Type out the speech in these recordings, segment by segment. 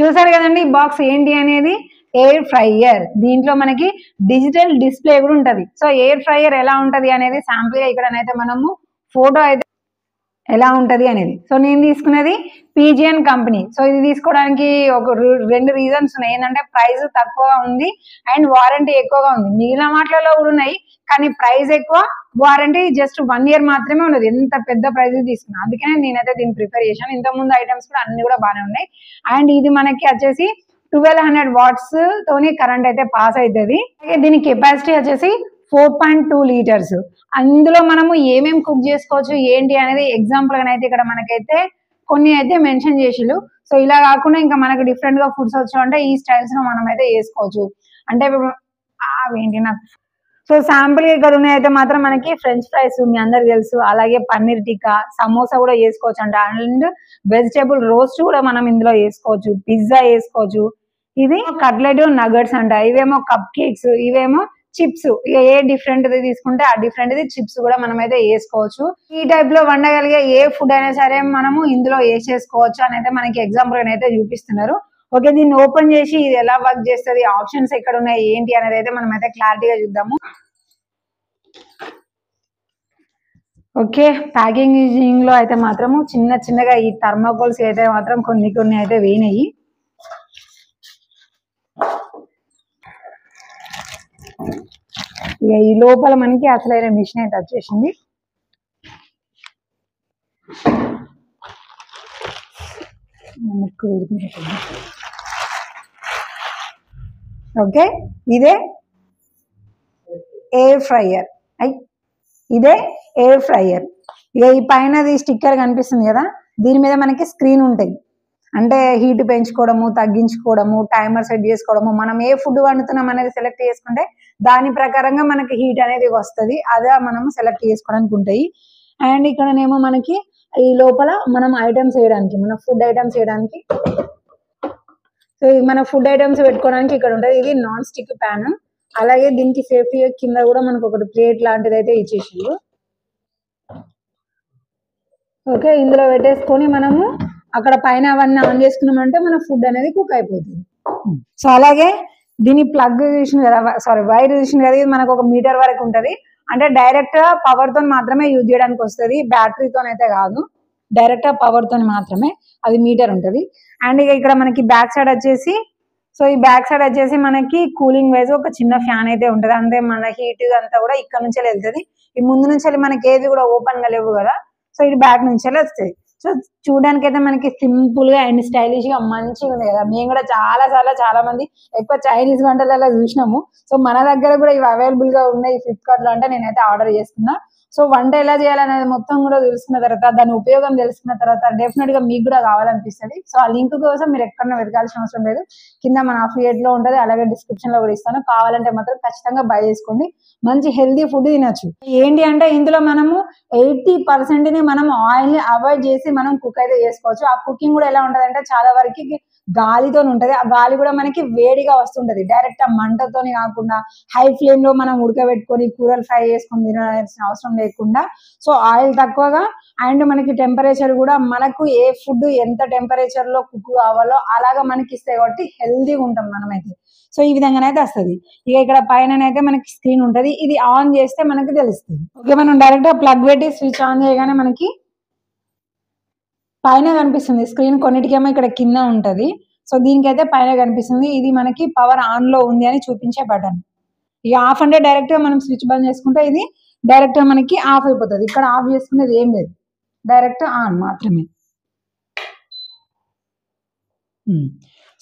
చూసారు కదండి ఈ బాక్స్ ఏంటి అనేది, ఎయిర్ ఫ్రైయర్. దీంట్లో మనకి డిజిటల్ డిస్ప్లే కూడా ఉంటది. సో ఎయిర్ ఫ్రైయర్ ఎలా ఉంటది అనేది శాంపుల్ గా ఇక్కడనైతే మనము ఫోటో అయితే ఎలా ఉంటది అనేది. సో నేను తీసుకున్నది పీజియన్ కంపెనీ. సో ఇది తీసుకోవడానికి ఒక 2 రీజన్స్ ఉన్నాయి. ఏంటంటే ప్రైస్ తక్కువగా ఉంది అండ్ వారంటీ ఎక్కువగా ఉంది. మిగిలిన వాటిలలో కూడా ఉన్నాయి కానీ ప్రైస్ ఎక్కువ, వారంటీ జస్ట్ 1 year మాత్రమే ఉన్నది. ఎంత పెద్ద ప్రైస్ తీసుకున్నా, అందుకనే నేనైతే దీన్ని ప్రిఫర్ చేశాను. ఇంతకుముందు ఐటమ్స్ కూడా అన్ని కూడా బాగానే ఉన్నాయి. అండ్ ఇది మనకి వచ్చేసి 1200 watts తోని కరెంట్ అయితే పాస్ అవుతుంది. దీని కెపాసిటీ వచ్చేసి 4.2 liters. అందులో మనము ఏమేమి కుక్ చేసుకోవచ్చు ఏంటి అనేది ఎగ్జాంపుల్ గా అయితే ఇక్కడ మనకైతే కొన్ని అయితే మెన్షన్ చేసిళ్ళు. సో ఇలా కాకుండా ఇంకా మనకు డిఫరెంట్ గా ఫుడ్స్ వచ్చు అంటే ఈ స్టైల్స్ లో మనం అయితే వేసుకోవచ్చు. అంటే ఏంటి నాకు సో శాంపుల్ ఇక్కడ ఉన్నాయి అయితే మాత్రం మనకి ఫ్రెంచ్ ఫ్రైస్ మీ అందరికి తెలుసు, అలాగే పన్నీర్ టిక్కా, సమోసా కూడా వేసుకోవచ్చు అంట. అండ్ వెజిటేబుల్ రోస్ట్ కూడా మనం ఇందులో వేసుకోవచ్చు, పిజ్జా వేసుకోవచ్చు. ఇది కట్లెట్ నగట్స్ అంట, ఇవేమో కప్ కేక్స్, ఇవేమో చిప్స్. ఇక ఏ డిఫరెంట్ తీసుకుంటే ఆ డిఫరెంట్ చిప్స్ కూడా మనం అయితే వేసుకోవచ్చు. ఈ టైప్ లో వండగలిగే ఏ ఫుడ్ అయినా సరే మనము ఇందులో వేసేసుకోవచ్చు అని అయితే మనకి ఎగ్జాంపుల్ అయితే చూపిస్తున్నారు. ఓకే, దీన్ని ఓపెన్ చేసి ఇది ఎలా వర్క్ చేస్తుంది, ఆప్షన్స్ ఎక్కడ ఉన్నాయి ఏంటి అనేది అయితే మనం అయితే క్లారిటీగా చూద్దాము. ఓకే, ప్యాకేజింగ్ లో అయితే మాత్రము చిన్న చిన్నగా ఈ థర్మాకోల్స్ అయితే మాత్రం కొన్ని అయితే వేయినాయి. ఇక ఈ లోపల మనకి అసలైన మిషన్ అయితే వచ్చేసింది. ఓకే, ఇదే ఎయిర్ ఫ్రైయర్. ఇదే ఎయిర్ ఫ్రైయర్. ఇక ఈ పైన స్టిక్కర్ కనిపిస్తుంది కదా, దీని మీద మనకి స్క్రీన్ ఉంటాయి. అంటే హీట్ పెంచుకోవడము, తగ్గించుకోవడము, టైమర్ సెట్ చేసుకోవడము, మనం ఏ ఫుడ్ వండుతున్నాం అనేది సెలెక్ట్ చేసుకుంటే దాని ప్రకారంగా మనకి హీట్ అనేది వస్తుంది. అదే మనం సెలెక్ట్ చేసుకోవడానికి ఉంటాయి. అండ్ ఇక్కడనేమో మనకి ఈ లోపల మనం ఐటమ్స్ వేయడానికి, మన ఫుడ్ ఐటమ్స్ వేయడానికి, సో మన ఫుడ్ ఐటమ్స్ పెట్టుకోవడానికి ఇక్కడ ఉంటుంది. ఇది నాన్ స్టిక్ ప్యాన్. అలాగే దీనికి సేఫ్టీ కింద కూడా మనకు ఒకటి ప్లేట్ లాంటిది అయితే ఇచ్చేసిండు. ఓకే, ఇందులో పెట్టేసుకొని మనము అక్కడ పైన అవన్నీ ఆన్ చేసుకున్నామంటే మన ఫుడ్ అనేది కుక్ అయిపోతుంది. సో అలాగే దీని ప్లగ్ చూసిన కదా, వైర్ చూసిన కదా, ఇది మనకు ఒక మీటర్ వరకు ఉంటది. అంటే డైరెక్ట్ పవర్ తో మాత్రమే యూజ్ చేయడానికి వస్తుంది, బ్యాటరీతో అయితే కాదు. డైరెక్ట్ పవర్ తో మాత్రమే అది మీటర్ ఉంటది. అండ్ ఇక ఇక్కడ మనకి బ్యాక్ సైడ్ వచ్చేసి, సో ఈ బ్యాక్ సైడ్ వచ్చేసి మనకి కూలింగ్ వైజ్ ఒక చిన్న ఫ్యాన్ అయితే ఉంటది. అంటే మన హీట్ అంతా కూడా ఇక్కడ నుంచి వెళ్తుంది. ఈ ముందు నుంచి మనకి ఏది కూడా ఓపెన్ గా లేవు కదా, సో ఇది బ్యాక్ నుంచి వస్తుంది. సో చూడడానికి అయితే మనకి సింపుల్ గా అండ్ స్టైలిష్ గా మంచిగా ఉంది కదా. మేము కూడా చాలా మంది ఎక్కువ చైనీస్ వంటలలో చూసినాము. సో మన దగ్గర కూడా ఇవి అవైలబుల్ గా ఉన్నాయి ఫ్లిప్కార్ట్ లో. అంటే నేనైతే ఆర్డర్ చేసుకున్నా. సో వంట ఎలా చేయాలనేది మొత్తం కూడా తెలుసుకున్న తర్వాత, దాని ఉపయోగం తెలుసుకున్న తర్వాత డెఫినెట్ గా మీకు కూడా కావాలనిపిస్తుంది. సో ఆ లింక్ కోసం మీరు ఎక్కడన్నా వెతకాల్సిన అవసరం లేదు, కింద మన అఫిలియేట్ లో ఉంటది, అలాగే డిస్క్రిప్షన్ లో కూడా ఇస్తాను. కావాలంటే మాత్రం ఖచ్చితంగా బై చేసుకోండి, మంచి హెల్దీ ఫుడ్ తినొచ్చు. ఏంటి అంటే ఇందులో మనము 80% ని మనం ఆయిల్ ని అవాయిడ్ చేసి మనం కుక్ అయితే చేసుకోవచ్చు. ఆ కుకింగ్ కూడా ఎలా ఉంటది అంటే చాలా వరకు గాలితో ఉంటది. ఆ గాలి కూడా మనకి వేడిగా వస్తుంటది, డైరెక్ట్ ఆ మంటతోని కాకుండా హై ఫ్లేమ్ లో మనం ఉడకబెట్టుకొని కూరలు ఫ్రై చేసుకొని తినాల్సిన అవసరం లేకుండా. సో ఆయిల్ తక్కువగా అండ్ మనకి టెంపరేచర్ కూడా మనకు ఏ ఫుడ్ ఎంత టెంపరేచర్ లో కుక్ కావాలో అలాగా మనకి ఇస్తాయి కాబట్టి హెల్దీగా ఉంటాం మనమైతే. సో ఈ విధంగానైతే వస్తుంది. ఇక ఇక్కడ పైన అయితే మనకి స్క్రీన్ ఉంటది, ఇది ఆన్ చేస్తే మనకి తెలుస్తుంది. ఓకే, మనం డైరెక్ట్ గా ప్లగ్ పెట్టి స్విచ్ ఆన్ చేయగానే మనకి పైన కనిపిస్తుంది స్క్రీన్. కొన్నిటికేమో ఇక్కడ కింద ఉంటది. సో దీనికైతే పైన కనిపిస్తుంది. ఇది మనకి పవర్ ఆన్ లో ఉంది అని చూపించే బటన్. ఇక ఆఫ్ అంటే డైరెక్ట్ గా మనం స్విచ్ బంద్ చేసుకుంటే ఇది డైరెక్ట్ గా మనకి ఆఫ్ అయిపోతుంది. ఇక్కడ ఆఫ్ చేసుకునేది ఏం లేదు, డైరెక్ట్ ఆన్ మాత్రమే.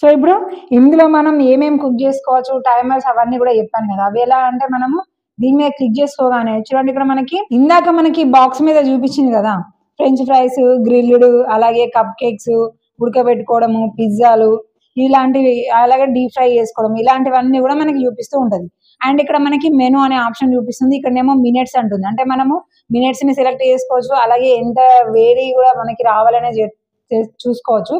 సో ఇప్పుడు ఇందులో మనం ఏమేమి కుక్ చేసుకోవచ్చు, టైమర్స్ అవన్నీ కూడా చెప్పాను కదా. అవి ఎలా అంటే మనము దీని మీద క్లిక్ చేసుకోగానే చూడండి, ఇక్కడ మనకి ఇందాక మనకి బాక్స్ మీద చూపించింది కదా, ఫ్రెంచ్ ఫ్రైస్, గ్రిల్డ్, అలాగే కప్ కేక్స్, ఉడకబెట్టుకోవడము, పిజ్జాలు ఇలాంటివి, అలాగే డీప్ ఫ్రై చేసుకోవడం, ఇలాంటివన్నీ కూడా మనకి చూపిస్తూ ఉంటది. అండ్ ఇక్కడ మనకి మెనూ అనే ఆప్షన్ చూపిస్తుంది. ఇక్కడనేమో మినిట్స్ అంటుంది, అంటే మనము మినిట్స్ ని సెలెక్ట్ చేసుకోవచ్చు. అలాగే ఎంత వేడి కూడా మనకి రావాలనే చూసుకోవచ్చు.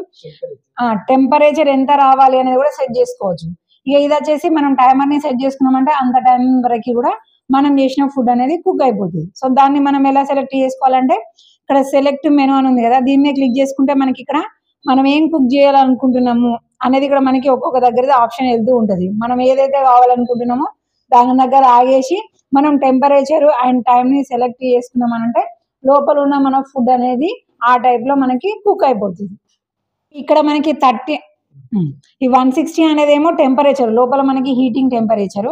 టెంపరేచర్ ఎంత రావాలి అనేది కూడా సెట్ చేసుకోవచ్చు. ఇక ఇది వచ్చేసి మనం టైమర్ ని సెట్ చేసుకున్నామంటే అంత టైం వరకు కూడా మనం చేసిన ఫుడ్ అనేది కుక్ అయిపోతుంది. సో దాన్ని మనం ఎలా సెలెక్ట్ చేసుకోవాలంటే ఇక్కడ సెలెక్ట్ మెనూ అని ఉంది కదా, దీన్ని క్లిక్ చేసుకుంటే మనకి ఇక్కడ మనం ఏం కుక్ చేయాలనుకుంటున్నాము అనేది ఇక్కడ మనకి ఒక్కొక్క దగ్గర ఆప్షన్ వెళ్తూ ఉంటుంది. మనం ఏదైతే కావాలనుకుంటున్నామో దాని దగ్గర ఆగేసి మనం టెంపరేచర్ అండ్ టైంని సెలెక్ట్ చేసుకున్నామనంటే లోపల ఉన్న మన ఫుడ్ అనేది ఆ టైప్లో మనకి కుక్ అయిపోతుంది. ఇక్కడ మనకి 30 ఈ 160 అనేది ఏమో టెంపరేచర్, లోపల మనకి హీటింగ్ టెంపరేచర్.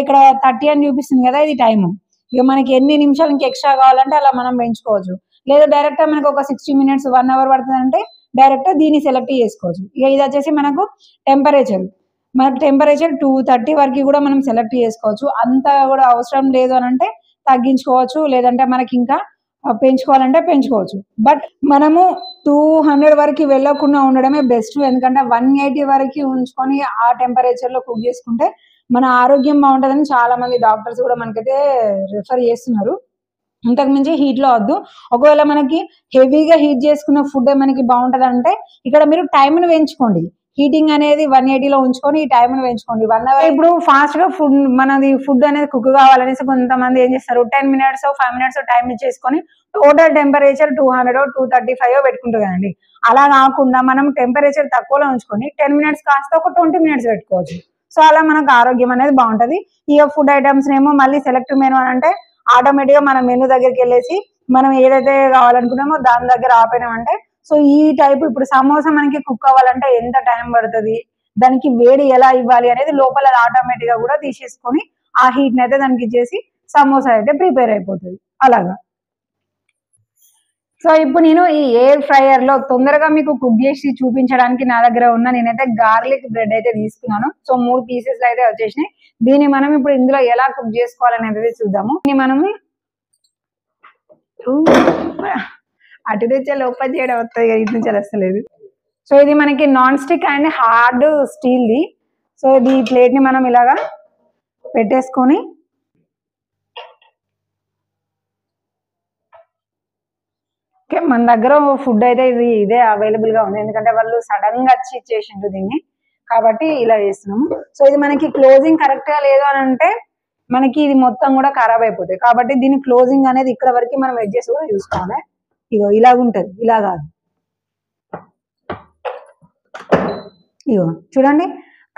ఇక్కడ 30 అని చూపిస్తుంది కదా, ఇది టైము. ఇక మనకి ఎన్ని నిమిషాలు ఇంకా ఎక్స్ట్రా కావాలంటే అలా మనం పెంచుకోవచ్చు. లేదా డైరెక్ట్గా మనకు ఒక 60 minutes 1 hour పడుతుంది అంటే డైరెక్ట్గా దీన్ని సెలెక్ట్ చేసుకోవచ్చు. ఇక ఇది వచ్చేసి మనకు టెంపరేచర్, మనకు టెంపరేచర్ 230 వరకు కూడా మనం సెలెక్ట్ చేసుకోవచ్చు. అంత కూడా అవసరం లేదు అని అంటే తగ్గించుకోవచ్చు, లేదంటే మనకి ఇంకా పెంచుకోవాలంటే పెంచుకోవచ్చు. బట్ మనము 200 వరకు వెళ్ళకుండా ఉండడమే బెస్ట్. ఎందుకంటే 180 వరకు ఉంచుకొని ఆ టెంపరేచర్లో కుక్ చేసుకుంటే మన ఆరోగ్యం బాగుంటుందని చాలా మంది డాక్టర్స్ కూడా మనకైతే రిఫర్ చేస్తున్నారు. ఇంతకు మించి హీట్లో వద్దు. ఒకవేళ మనకి హెవీగా హీట్ చేసుకున్న ఫుడ్ మనకి బాగుంటుంది అంటే ఇక్కడ మీరు టైంను పెంచుకోండి. హీటింగ్ అనేది 180లో ఉంచుకొని ఈ టైంను పెంచుకోండి. 1 hour. ఇప్పుడు ఫాస్ట్గా మనది ఫుడ్ అనేది కుక్ కావాలనేసి కొంతమంది ఏం చేస్తారు, 10 minutes 5 minutes టైం ఇచ్చేసుకొని టోటల్ టెంపరేచర్ 200 235 పెట్టుకుంటారు కదండి. అలా కాకుండా మనం టెంపరేచర్ తక్కువలో ఉంచుకొని 10 minutes కాస్త ఒక 20 minutes పెట్టుకోవచ్చు. సో అలా మనకు ఆరోగ్యం అనేది బాగుంటుంది. ఇక ఫుడ్ ఐటమ్స్ ఏమో మళ్ళీ సెలెక్ట్ మెనూ అని అంటే ఆటోమేటిక్గా మనం మెనూ దగ్గరికి వెళ్ళేసి మనం ఏదైతే కావాలనుకున్నామో దాని దగ్గర ఆపేనామంటే, సో ఈ టైప్ ఇప్పుడు సమోసా మనకి కుక్ అవ్వాలంటే ఎంత టైం పడుతుంది, దానికి వేడి ఎలా ఇవ్వాలి అనేది లోపల ఆటోమేటిక్గా కూడా తీసేసుకొని ఆ హీట్ని అయితే దానికి ఇచ్చేసి సమోసా అయితే ప్రిపేర్ అయిపోతుంది అలాగా. సో ఇప్పుడు నేను ఈ ఎయిర్ ఫ్రైయర్లో తొందరగా మీకు కుక్ చేసి చూపించడానికి నా దగ్గర ఉన్న నేనైతే గార్లిక్ బ్రెడ్ అయితే తీసుకున్నాను. సో 3 pieces అయితే వచ్చేసినాయి. దీన్ని మనం ఇప్పుడు ఇందులో ఎలా కుక్ చేసుకోవాలనేది చూద్దాము. మనము అటు నుంచి ఓపెన్ చేయడం వస్తుంది కదా, ఇటు నుంచి వస్తలేదు. సో ఇది మనకి నాన్ స్టిక్ అండ్ హార్డ్ స్టీల్ది. సో ఇది ప్లేట్ని మనం ఇలాగా పెట్టేసుకొని ఓకే, మన దగ్గర ఫుడ్ అయితే ఇదే అవైలబుల్గా ఉంది. ఎందుకంటే వాళ్ళు సడన్గా వచ్చి ఇచ్చేసిండ్రు దీన్ని, కాబట్టి ఇలా చేస్తున్నాము. సో ఇది మనకి క్లోజింగ్ కరెక్ట్గా లేదు అని అంటే మనకి ఇది మొత్తం కూడా ఖరాబ్ అయిపోతాయి. కాబట్టి దీని క్లోజింగ్ అనేది ఇక్కడ వరకు మనం ఎడ్జెస్ కూడా చూసుకోవాలి. ఇగో ఇలాగ ఉంటుంది, ఇలా కాదు. ఇగో చూడండి,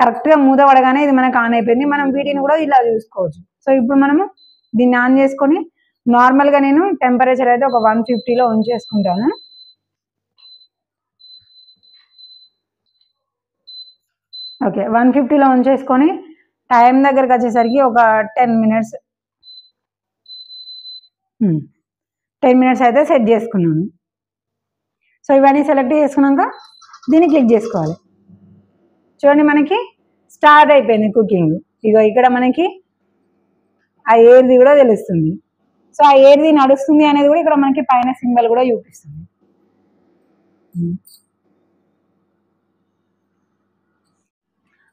కరెక్ట్గా మూత పడగానే ఇది మనకు ఆన్ అయిపోయింది. మనం వీటిని కూడా ఇలా చూసుకోవచ్చు. సో ఇప్పుడు మనము దీన్ని ఆన్ చేసుకొని నార్మల్గా నేను టెంపరేచర్ అయితే ఒక 150లో ఉంచేసుకుంటాను. ఓకే, 150లో ఉంచేసుకొని టైం దగ్గరకు వచ్చేసరికి ఒక 10 minutes అయితే సెట్ చేసుకున్నాను. సో ఇవన్నీ సెలెక్ట్ చేసుకున్నాక దీన్ని క్లిక్ చేసుకోవాలి. చూడండి మనకి స్టార్ట్ అయిపోయింది కుకింగ్. ఇగో ఇక్కడ మనకి ఆ ఎయిర్ది కూడా తెలుస్తుంది. సో ఆ ఎయిర్ది నడుస్తుంది అనేది కూడా ఇక్కడ మనకి పైన సింబల్ కూడా చూపిస్తుంది.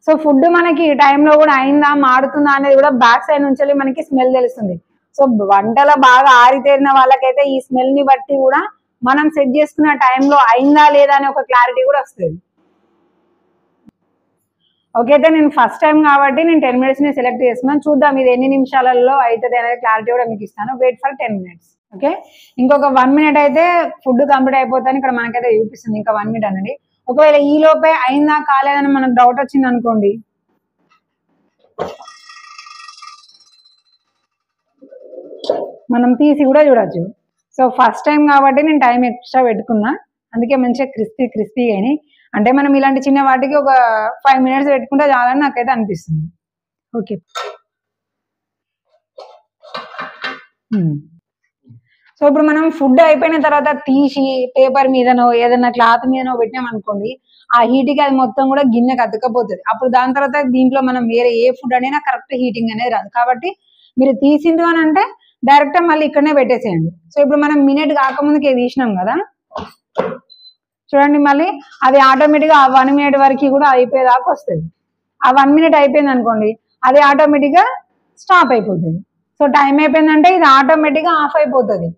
సో ఫుడ్ మనకి ఈ టైంలో కూడా అయిందా మాడుతుందా అనేది కూడా బ్యాక్ సైడ్ నుంచి మనకి స్మెల్ తెలుస్తుంది. సో వంటలో బాగా ఆరితేరిన వాళ్ళకైతే ఈ స్మెల్ని బట్టి కూడా మనం సెట్ చేసుకున్న టైంలో అయిందా లేదా అనే ఒక క్లారిటీ కూడా వస్తుంది. ఓకే, అయితే నేను ఫస్ట్ టైం కాబట్టి నేను 10 minutes సెలెక్ట్ చేసుకున్నాను. చూద్దాం ఇది ఎన్ని నిమిషాలలో అవుతుంది అనేది క్లారిటీ కూడా మీకు ఇస్తాను. Wait for 10 minutes. ఓకే, ఇంకొక 1 minute అయితే ఫుడ్ కంప్లీట్ అయిపోతాను ఇక్కడ మనకైతే చూపిస్తుంది. ఇంకా 1 minute అనండి. ఒకవేళ ఈ లోపే అయిందా కాలేదని మనకు డౌట్ వచ్చింది అనుకోండి, మనం తీసి కూడా చూడొచ్చు. సో ఫస్ట్ టైం కాబట్టి నేను టైం ఎక్స్ట్రా పెట్టుకున్నా, అందుకే మంచిగా క్రిస్పీగా అయినాయి. అంటే మనం ఇలాంటి చిన్న వాటికి ఒక 5 minutes పెట్టుకుంటే చాలని నాకైతే అనిపిస్తుంది. ఓకే, సో ఇప్పుడు మనం ఫుడ్ అయిపోయిన తర్వాత తీసి పేపర్ మీదనో ఏదైనా క్లాత్ మీదనో పెట్టినామనుకోండి, ఆ హీట్కి అది మొత్తం కూడా గిన్నెకి అతుకపోతుంది. అప్పుడు దాని తర్వాత దీంట్లో మనం వేరే ఏ ఫుడ్ అనేది కరెక్ట్ హీటింగ్ అనేది రాదు. కాబట్టి మీరు తీసింది అని అంటే డైరెక్ట్ మళ్ళీ ఇక్కడనే పెట్టేసేయండి. సో ఇప్పుడు మనం మినిట్ కాకముందుకే తీసినాం కదా, చూడండి మళ్ళీ అది ఆటోమేటిక్గా ఆ 1 minute వరకు కూడా అయిపోయేదాకా వస్తుంది. ఆ 1 minute అయిపోయింది అనుకోండి, అది ఆటోమేటిక్గా స్టాప్ అయిపోతుంది. సో టైం అయిపోయిందంటే ఇది ఆటోమేటిక్గా ఆఫ్ అయిపోతుంది.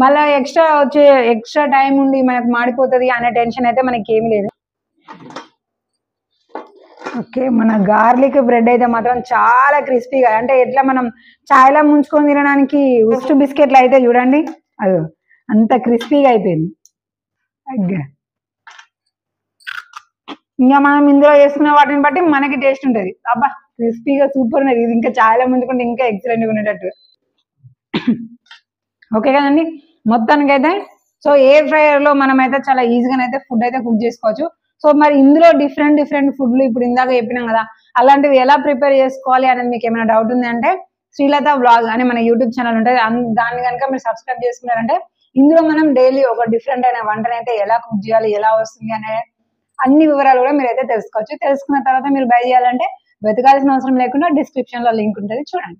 మళ్ళీ ఎక్స్ట్రా టైం ఉండి మనకు మాడిపోతుంది అనే టెన్షన్ అయితే మనకి ఏమి లేదు. ఓకే, మన గార్లిక్ బ్రెడ్ అయితే మాత్రం చాలా క్రిస్పీగా, అంటే ఎట్లా మనం చాయ్లో ముంచుకొని తినడానికి ఉస్ట్ బిస్కెట్లు అయితే చూడండి, అది అంత క్రిస్పీగా అయిపోయింది. ఇంకా మనం ఇందులో చేసుకున్న వాటిని బట్టి మనకి టేస్ట్ ఉంటుంది. అబ్బా క్రిస్పీగా సూపర్ ఉన్నది. ఇది ఇంకా చాలా ముందుకుంటే ఇంకా ఎక్సలెంట్గా ఉండేటట్టు. ఓకే కదండి, మొత్తానికైతే సో ఎయిర్ ఫ్రైయర్ లో మనమైతే చాలా ఈజీగానైతే ఫుడ్ అయితే కుక్ చేసుకోవచ్చు. సో మరి ఇందులో డిఫరెంట్ డిఫరెంట్ ఫుడ్లు ఇప్పుడు ఇందాక చెప్పినాం కదా, అలాంటివి ఎలా ప్రిపేర్ చేసుకోవాలి అనేది మీకు ఏమైనా డౌట్ ఉంది అంటే శ్రీలత వ్లాగ్ అని మన యూట్యూబ్ ఛానల్ ఉంటుంది, దాన్ని కనుక మీరు సబ్స్క్రైబ్ చేసుకున్నారంటే ఇందులో మనం డైలీ ఒక డిఫరెంట్ అయిన వంటని అయితే ఎలా కుక్ చేయాలి, ఎలా వస్తుంది అనే అన్ని వివరాలు కూడా మీరు అయితే తెలుసుకోవచ్చు. తెలుసుకున్న తర్వాత మీరు బై చేయాలంటే వెతకాల్సిన అవసరం లేకుండా డిస్క్రిప్షన్ లో లింక్ ఉంటుంది, చూడండి.